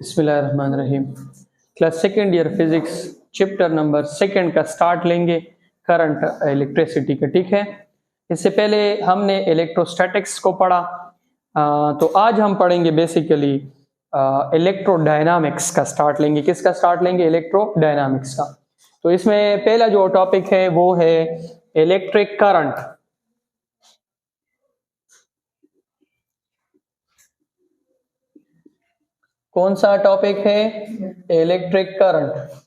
बिस्मिल्लाहिर्रहमानिर्रहीम। Class second year physics chapter number second का start लेंगे करंट इलेक्ट्रिसिटी का। ठीक है, इससे पहले हमने इलेक्ट्रोस्टैटिक्स को पढ़ा, तो आज हम पढ़ेंगे बेसिकली इलेक्ट्रोडायनामिक्स का स्टार्ट लेंगे। किसका स्टार्ट लेंगे? इलेक्ट्रोडायनामिक्स का। तो इसमें पहला जो टॉपिक है वो है इलेक्ट्रिक करंट। कौन सा टॉपिक है? Electric current.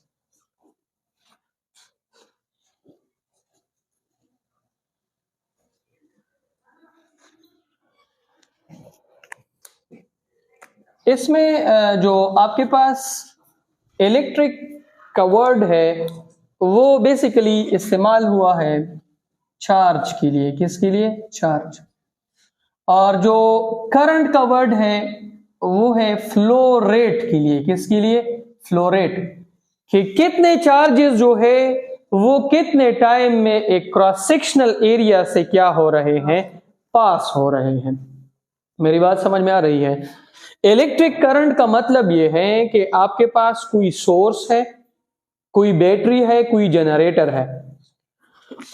इसमें जो आपके पास इलेक्ट्रिक का वर्ड है वो बेसिकली इस्तेमाल हुआ है चार्ज के लिए। किसके लिए? चार्ज। और जो करंट का वर्ड है वो है फ्लो रेट के लिए। किसके लिए? Flow rate. कि कितने चार्जेस जो है वो कितने टाइम में एक क्रॉस सेक्शनल एरिया से क्या हो रहे हैं? पास हो रहे हैं। मेरी बात समझ में आ रही है? इलेक्ट्रिक करंट का मतलब यह है कि आपके पास कोई सोर्स है, कोई बैटरी है, कोई जनरेटर है,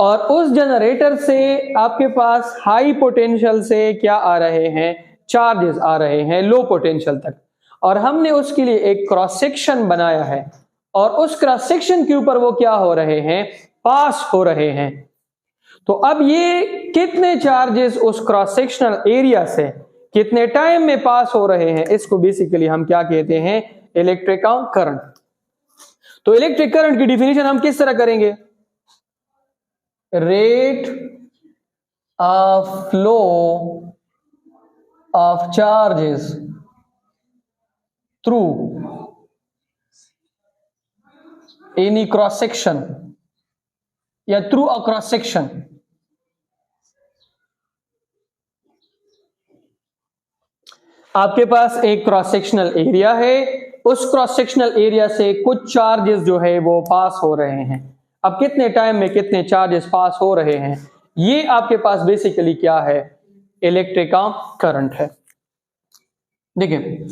और उस जनरेटर से आपके पास हाई पोटेंशियल से क्या आ रहे हैं? चार्जेस आ रहे हैं लो पोटेंशियल तक, और हमने उसके लिए एक क्रॉस सेक्शन बनाया है, और उस क्रॉस सेक्शन के ऊपर वो क्या हो रहे हैं? पास हो रहे हैं। तो अब ये कितने चार्जेस उस क्रॉस सेक्शनल एरिया से कितने टाइम में पास हो रहे हैं, इसको बेसिकली हम क्या कहते हैं? Electric current. तो इलेक्ट्रिक करंट की डिफिनेशन हम किस तरह करेंगे? Rate of flow of charges through any cross section या थ्रू अ क्रॉस सेक्शन। आपके पास एक क्रॉस सेक्शनल एरिया है, उस क्रॉस सेक्शनल एरिया से कुछ चार्जेस जो है वो पास हो रहे हैं। अब कितने टाइम में कितने चार्जेस पास हो रहे हैं, ये आपके पास बेसिकली क्या है? इलेक्ट्रिक करंट है। देखिए,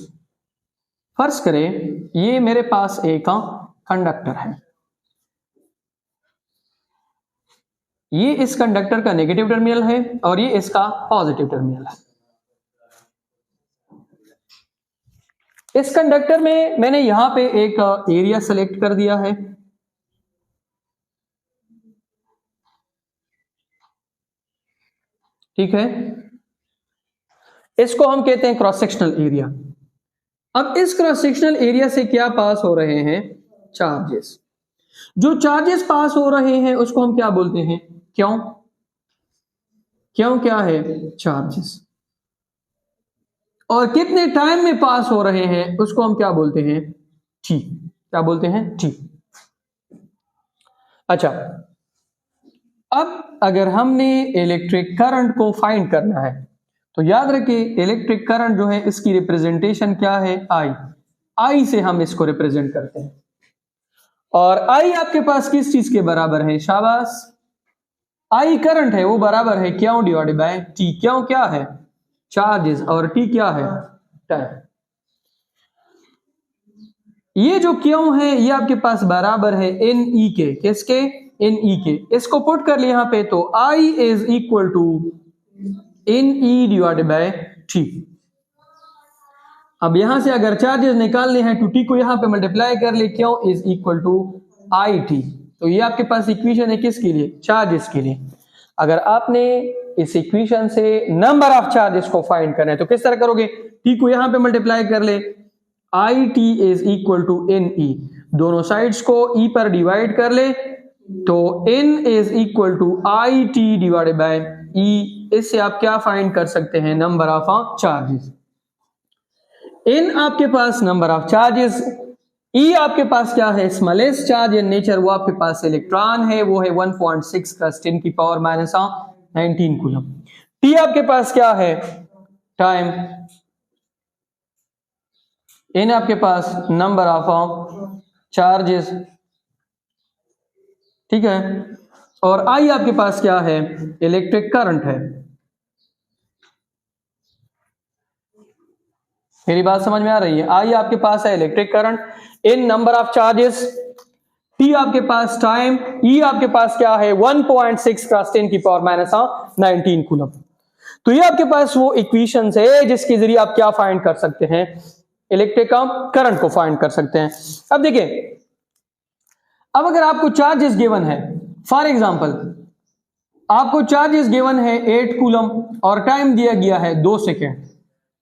फर्ज करें ये मेरे पास एक कंडक्टर है, ये इस कंडक्टर का नेगेटिव टर्मिनल है और ये इसका पॉजिटिव टर्मिनल है। इस कंडक्टर में मैंने यहां पे एक एरिया सेलेक्ट कर दिया है, ठीक है, इसको हम कहते हैं क्रॉस सेक्शनल एरिया। अब इस क्रॉस सेक्शनल एरिया से क्या पास हो रहे हैं? चार्जेस। जो चार्जेस पास हो रहे हैं उसको हम क्या बोलते हैं? क्यों? क्यों क्या है? चार्जेस। और कितने टाइम में पास हो रहे हैं उसको हम क्या बोलते हैं? टी। क्या बोलते हैं? टी। अच्छा, अब अगर हमने इलेक्ट्रिक करंट को फाइंड करना है तो याद रखिए इलेक्ट्रिक करंट जो है इसकी रिप्रेजेंटेशन क्या है? आई। आई से हम इसको रिप्रेजेंट करते हैं, और आई आपके पास किस चीज के बराबर है? शाबाश, आई करंट है, वो बराबर है क्यों डिवाइडेड बाय टी। क्यों क्या है? चार्जेस, और टी क्या है? टाइम। ये जो क्यों है ये आपके पास बराबर है एन ई के। किसके? एन ई के। इसको पुट कर लिया यहां पे, तो I is equal to N E divided by T. अब यहां से अगर चार्जेस निकालने हैं तो टी को यहां पे मल्टीप्लाई कर ले, Q is equal to I T. तो ये आपके पास इक्वेशन है किसके लिए? चार्जेस के लिए। अगर आपने इस इक्वेशन से नंबर ऑफ चार्जेस को फाइंड करना है तो किस तरह करोगे? टी को यहां पे मल्टीप्लाई कर ले, I T is equal to N E. दोनों साइड्स को ई पर डिवाइड कर ले, तो N is equal to I T divided by E. इससे आप क्या फाइंड कर सकते हैं? Number of charges. इन आपके पास नंबर ऑफ चार्जेस, ई आपके पास क्या है? स्मॉलेस्ट चार्ज इन नेचर, वो आपके पास इलेक्ट्रॉन है, वो है 1.6 + 10 की पावर -19 कूलम। टी आपके पास क्या है? टाइम। इन आपके पास नंबर ऑफ चार्जेस, ठीक है, और आई आपके पास क्या है? इलेक्ट्रिक करंट है। मेरी बात समझ में आ रही है? आई आपके पास है electric current, in number of charges, T आपके पास टाइम, ई आपके पास क्या है 1.6 क्रॉस 10 की पावर माइनस 19 कूलम। तो ये आपके पास वो इक्वेशंस है जिसके जरिए आप क्या फाइंड कर सकते हैं, इलेक्ट्रिक करंट को फाइंड कर सकते हैं। अब देखिए, अब अगर आपको चार्जेस गिवन है, फॉर एग्जांपल आपको चार्जेस गिवन है 8 कूलम और टाइम दिया गया है 2 सेकेंड,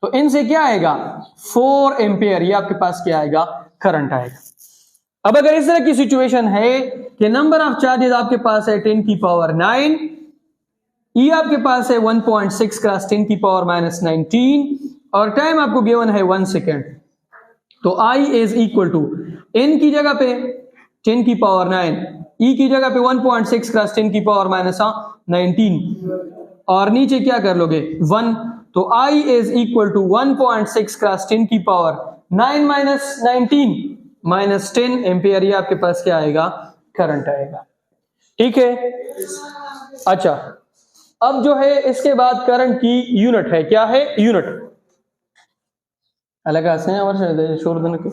तो इनसे क्या आएगा 4 एम्पियर, ये आपके पास क्या आएगा करंट आएगा। अब अगर इस तरह की सिचुएशन है कि नंबर ऑफ चार्जेस आपके पास है 10 की पावर 9, ई आपके पास है 1.6 क्रॉस 10 की पावर माइनस 19 और टाइम आपको गिवन है 1 सेकेंड, तो I is equal to N की जगह पे 10 की पावर 9, ई की जगह पे 1.6 क्रॉस 10 की पावर माइनस 19 और नीचे क्या कर लोगे 1, तो I is equal to 1.6 cross 10 की पावर 9 माइनस 19 माइनस 10 एम्पियर, ये आपके पास क्या आएगा करंट आएगा। ठीक है, अच्छा अब जो है इसके बाद करंट की यूनिट है, क्या है यूनिट, अलग आसे हैं और शोरदन के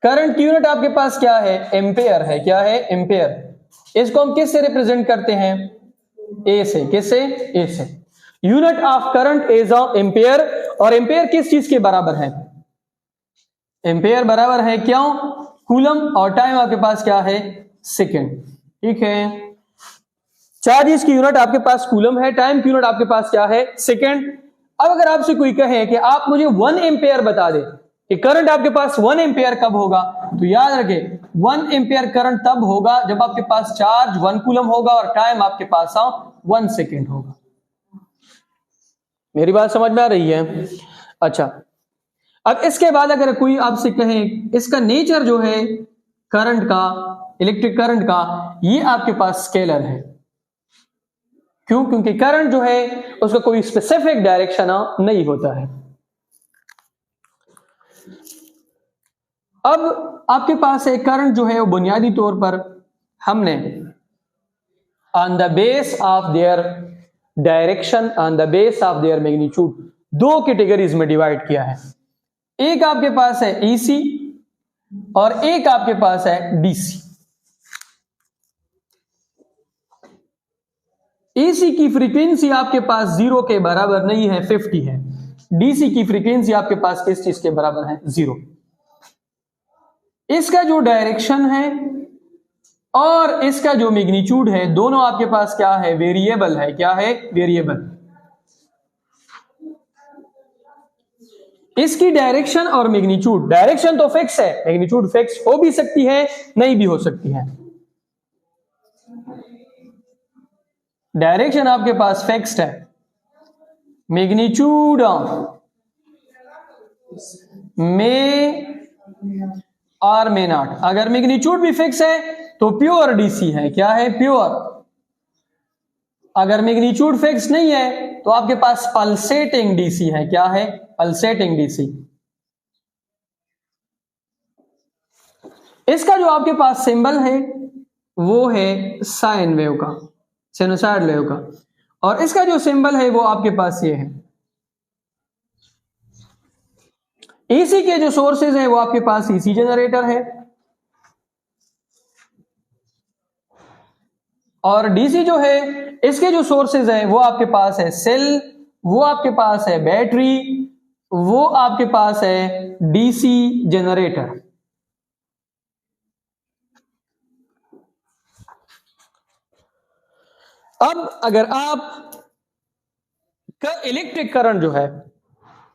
करंट की यूनिट आपके पास क्या है एम्पेयर है, क्या है एम्पेयर। इसको हम किससे रिप्रेजेंट करते हैं, ए से, किससे ए से। Unit of current is ampere, और एम्पेयर किस चीज के बराबर है, एम्पेयर बराबर है क्यों कूलम, और टाइम आपके पास क्या है सेकेंड। ठीक है, चार्जेस की यूनिट आपके पास कूलम है, टाइम की यूनिट आपके पास क्या है सेकेंड। अब अगर आपसे कोई कहे कि आप मुझे 1 एम्पेयर बता दे कि करंट आपके पास 1 एम्पेयर कब होगा, तो याद रखें 1 एम्पेयर करंट तब होगा जब आपके पास चार्ज 1 कूलम होगा और टाइम आपके पास 1 सेकेंड होगा। मेरी बात समझ में आ रही है? अच्छा, अब इसके बाद अगर कोई आपसे कहे इसका नेचर जो है करंट का, इलेक्ट्रिक करंट का, ये आपके पास स्केलर है। क्यों? क्योंकि करंट जो है उसका कोई स्पेसिफिक डायरेक्शन नहीं होता है। अब आपके पास एक करंट जो है वो बुनियादी तौर पर हमने on the base of their direction, on the base of their magnitude, 2 categories में डिवाइड किया है। एक आपके पास है ईसी और एक आपके पास है डीसी। एसी की फ्रीक्वेंसी आपके पास 0 के बराबर नहीं है, 50 है। डीसी की फ्रीक्वेंसी आपके पास किस चीज के बराबर है 0। इसका जो डायरेक्शन है और इसका जो मैग्नीट्यूड है दोनों आपके पास क्या है वेरिएबल है, क्या है वेरिएबल। इसकी डायरेक्शन और मैग्नीट्यूड, डायरेक्शन तो फिक्स है, मैग्नीट्यूड फिक्स हो भी सकती है नहीं भी हो सकती है। डायरेक्शन आपके पास फिक्स्ड है, मैग्नीट्यूड में और में नॉट। अगर मैग्नीट्यूड भी फिक्स है तो प्योर डीसी है, क्या है प्योर। अगर मैग्नीट्यूड फिक्स नहीं है तो आपके पास पल्सेटिंग डीसी है, क्या है पल्सेटिंग डीसी। इसका जो आपके पास सिंबल है वो है साइन वेव का, साइनसॉइड वेव का, और इसका जो सिंबल है वो आपके पास ये है। एसी के जो सोर्सेज है वो आपके पास एसी जनरेटर है, और डीसी जो है इसके जो सोर्सेज है वो आपके पास है सेल, वो आपके पास है बैटरी, वो आपके पास है डीसी जनरेटर। अब अगर आप का इलेक्ट्रिक करंट जो है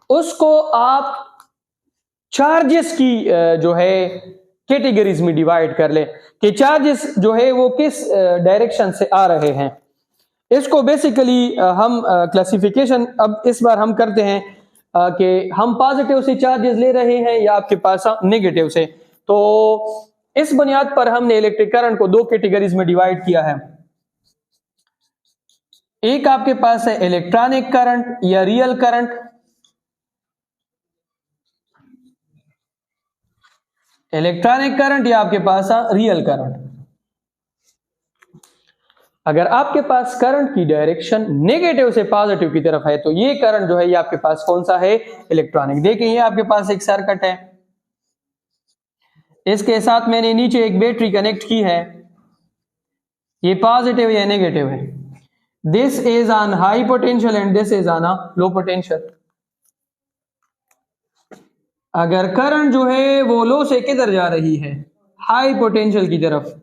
उसको आप चार्जेस की जो है कैटेगरीज में डिवाइड कर ले कि चार्जेस जो है वो किस डायरेक्शन से आ रहे हैं, इसको बेसिकली हम क्लासिफिकेशन अब इस बार हम करते हैं कि हम पॉजिटिव से चार्जेस ले रहे हैं या आपके पास नेगेटिव से। तो इस बुनियाद पर हमने इलेक्ट्रिक करंट को 2 कैटेगरीज में डिवाइड किया है। एक आपके पास है इलेक्ट्रॉनिक करंट या रियल करंट, इलेक्ट्रॉनिक करंट या आपके पास रियल करंट। अगर आपके पास करंट की डायरेक्शन नेगेटिव से पॉजिटिव की तरफ है तो ये करंट जो है ये आपके पास कौन सा है, इलेक्ट्रॉनिक। देखिए ये आपके पास एक सर्किट है, इसके साथ मैंने नीचे एक बैटरी कनेक्ट की है, ये पॉजिटिव या नेगेटिव है। This is on high potential and this is on low potential. अगर करंट जो है वो लो से किधर जा रही है, हाई पोटेंशियल की तरफ,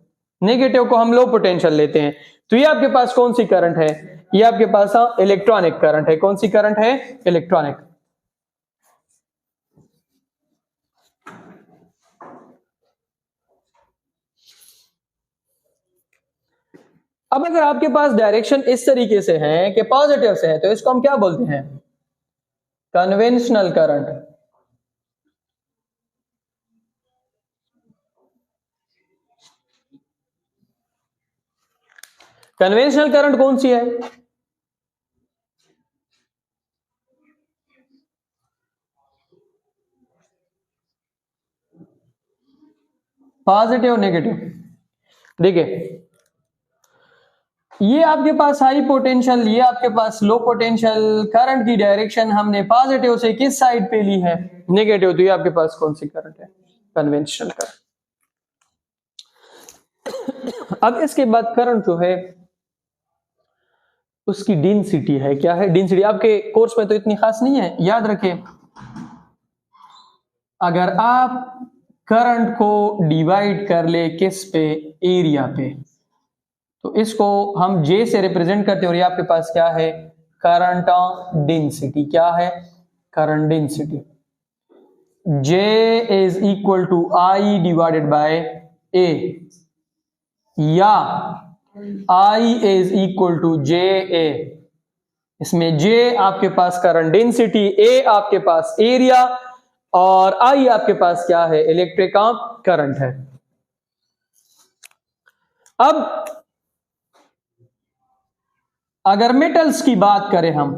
नेगेटिव को हम लो पोटेंशियल लेते हैं, तो ये आपके पास कौन सी करंट है, ये आपके पास इलेक्ट्रॉनिक करंट है। कौन सी करंट है, इलेक्ट्रॉनिक। अब अगर आपके पास डायरेक्शन इस तरीके से है कि पॉजिटिव से है तो इसको हम क्या बोलते हैं, कन्वेंशनल करंट। कन्वेंशनल करंट कौन सी है, पॉजिटिव नेगेटिव। देखिए ये आपके पास हाई पोटेंशियल, ये आपके पास लो पोटेंशियल, करंट की डायरेक्शन हमने पॉजिटिव से किस साइड पे ली है, नेगेटिव, तो ये आपके पास कौन सी करंट है, कन्वेंशनल करंट। अब इसके बाद करंट जो है उसकी डेंसिटी है, क्या है, डेंसिटी। आपके कोर्स में तो इतनी खास नहीं है, याद रखें अगर आप करंट को डिवाइड कर ले किस पे, एरिया पे, तो इसको हम J से रिप्रेजेंट करते हैं और ये आपके पास क्या है, करंट डेंसिटी। क्या है, current density. J is equal to I divided by A, या I is equal to JA। इसमें J आपके पास करंट डेंसिटी, A आपके पास एरिया और I आपके पास क्या है, इलेक्ट्रिक करंट है। अब अगर मेटल्स की बात करें हम,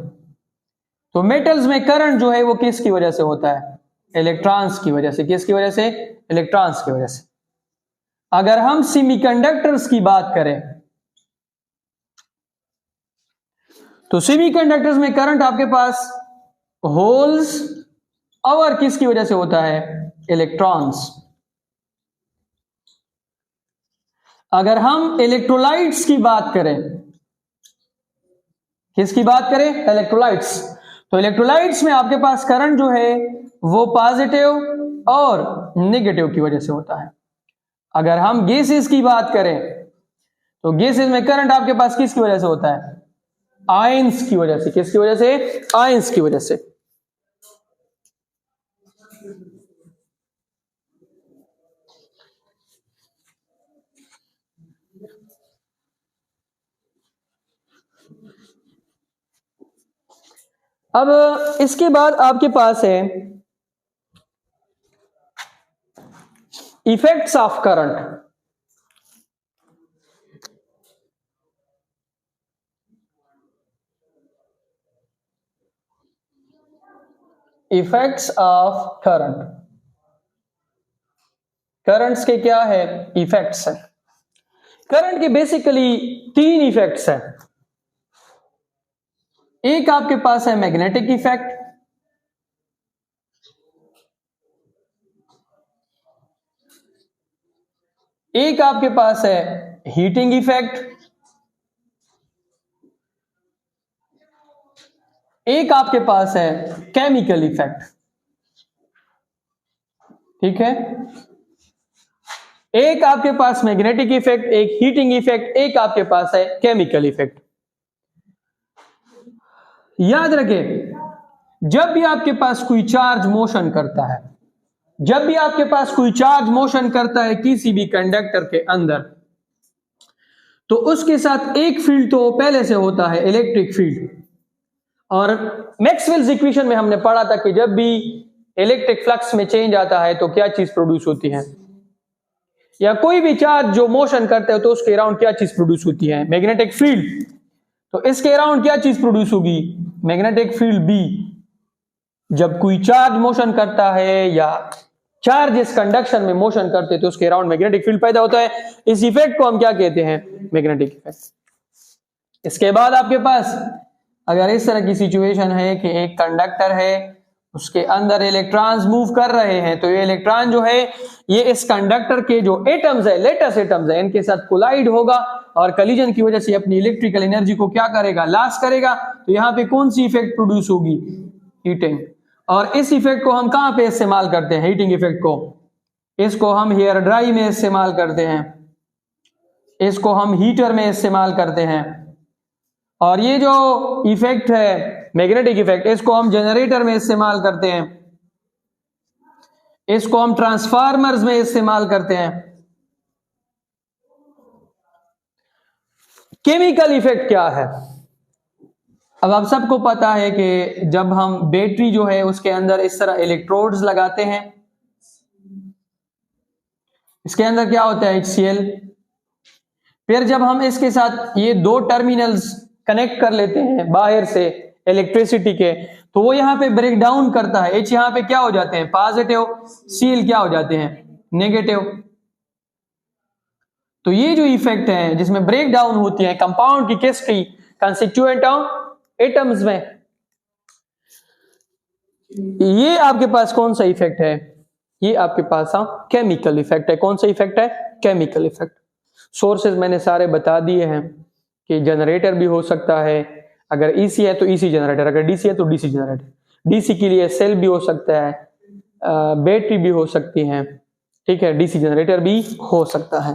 तो मेटल्स में करंट जो है वो किसकी वजह से होता है, इलेक्ट्रॉन्स की वजह से। किसकी वजह से, इलेक्ट्रॉन्स की वजह से। अगर हम सेमीकंडक्टर्स की बात करें तो सेमीकंडक्टर्स में करंट आपके पास होल्स और किसकी वजह से होता है, इलेक्ट्रॉन्स। अगर हम इलेक्ट्रोलाइट्स की बात करें, किसकी बात करें, इलेक्ट्रोलाइट्स, तो इलेक्ट्रोलाइट्स में आपके पास करंट जो है वो पॉजिटिव और नेगेटिव की वजह से होता है। अगर हम गैसेस की बात करें तो गैसेस में करंट आपके पास किसकी वजह से होता है, आयंस की वजह से। किसकी वजह से, आयंस की वजह से। अब इसके बाद आपके पास है effects of current. Effects of current, currents के क्या है, इफेक्ट्स है। करंट के बेसिकली 3 इफेक्ट्स हैं। एक आपके पास है मैग्नेटिक इफेक्ट, एक आपके पास है हीटिंग इफेक्ट, एक आपके पास है केमिकल इफेक्ट। ठीक है, एक आपके पास मैग्नेटिक इफेक्ट, एक हीटिंग इफेक्ट, एक आपके पास है केमिकल इफेक्ट। याद रखें जब भी आपके पास कोई चार्ज मोशन करता है, जब भी आपके पास कोई चार्ज मोशन करता है किसी भी कंडक्टर के अंदर, तो उसके साथ एक फील्ड तो पहले से होता है, इलेक्ट्रिक फील्ड। और मैक्सवेल्स इक्वेशन में हमने पढ़ा था कि जब भी इलेक्ट्रिक फ्लक्स में चेंज आता है तो क्या चीज प्रोड्यूस होती है, या कोई भी चार्ज जो मोशन करता है तो उसके अराउंड क्या चीज प्रोड्यूस होती है, मैग्नेटिक फील्ड। तो इसके अराउंड क्या चीज प्रोड्यूस होगी, मैग्नेटिक फील्ड बी। जब कोई चार्ज मोशन करता है या चार्ज इस कंडक्शन में मोशन करते हैं तो उसके अराउंड मैग्नेटिक फील्ड पैदा होता है। इस इफेक्ट को हम क्या कहते हैं, मैग्नेटिक इफेक्ट। इसके बाद आपके पास अगर इस तरह की सिचुएशन है कि एक कंडक्टर है, उसके अंदर इलेक्ट्रॉन्स मूव कर रहे हैं, तो ये इलेक्ट्रॉन जो है ये इस कंडक्टर के जो एटम्स है, लेटेस्ट एटम्स है, इनके साथ कोलाइड होगा और कलिजन की वजह से अपनी इलेक्ट्रिकल एनर्जी को क्या करेगा, लॉस करेगा। तो यहाँ पे कौन सी इफेक्ट प्रोड्यूस होगी, हीटिंग। और इस इफेक्ट को हम कहां पे इस्तेमाल करते हैं, हीटिंग इफेक्ट को, इसको हम हेयर ड्राई में इस्तेमाल करते हैं, इसको हम हीटर में इस्तेमाल करते हैं। और ये जो इफेक्ट है मैग्नेटिक इफेक्ट, इसको हम जनरेटर में इस्तेमाल करते हैं, इसको हम ट्रांसफार्मर्स में इस्तेमाल करते हैं। केमिकल इफेक्ट क्या है, अब आप सबको पता है कि जब हम बैटरी जो है उसके अंदर इस तरह इलेक्ट्रोड्स लगाते हैं, इसके अंदर क्या होता है, HCl। फिर जब हम इसके साथ ये दो टर्मिनल्स कनेक्ट कर लेते हैं बाहर से इलेक्ट्रिसिटी के, तो वो यहां पे ब्रेक डाउन करता है। H यहां पे क्या हो जाते हैं, पॉजिटिव, Cl क्या हो जाते हैं, नेगेटिव। तो ये जो इफेक्ट है जिसमें ब्रेक डाउन होती है कंपाउंड की किसकी, कंस्टिट्यूएंट ऑफ एटम्स में, ये आपके पास कौन सा इफेक्ट है, ये आपके पास केमिकल इफेक्ट है। कौन सा इफेक्ट है, केमिकल इफेक्ट। सोर्सेज मैंने सारे बता दिए हैं कि जनरेटर भी हो सकता है, अगर EC है तो EC जनरेटर, अगर DC है तो DC जनरेटर। DC के लिए सेल भी हो सकता है, बैटरी भी हो सकती है, ठीक है, DC जनरेटर भी हो सकता है।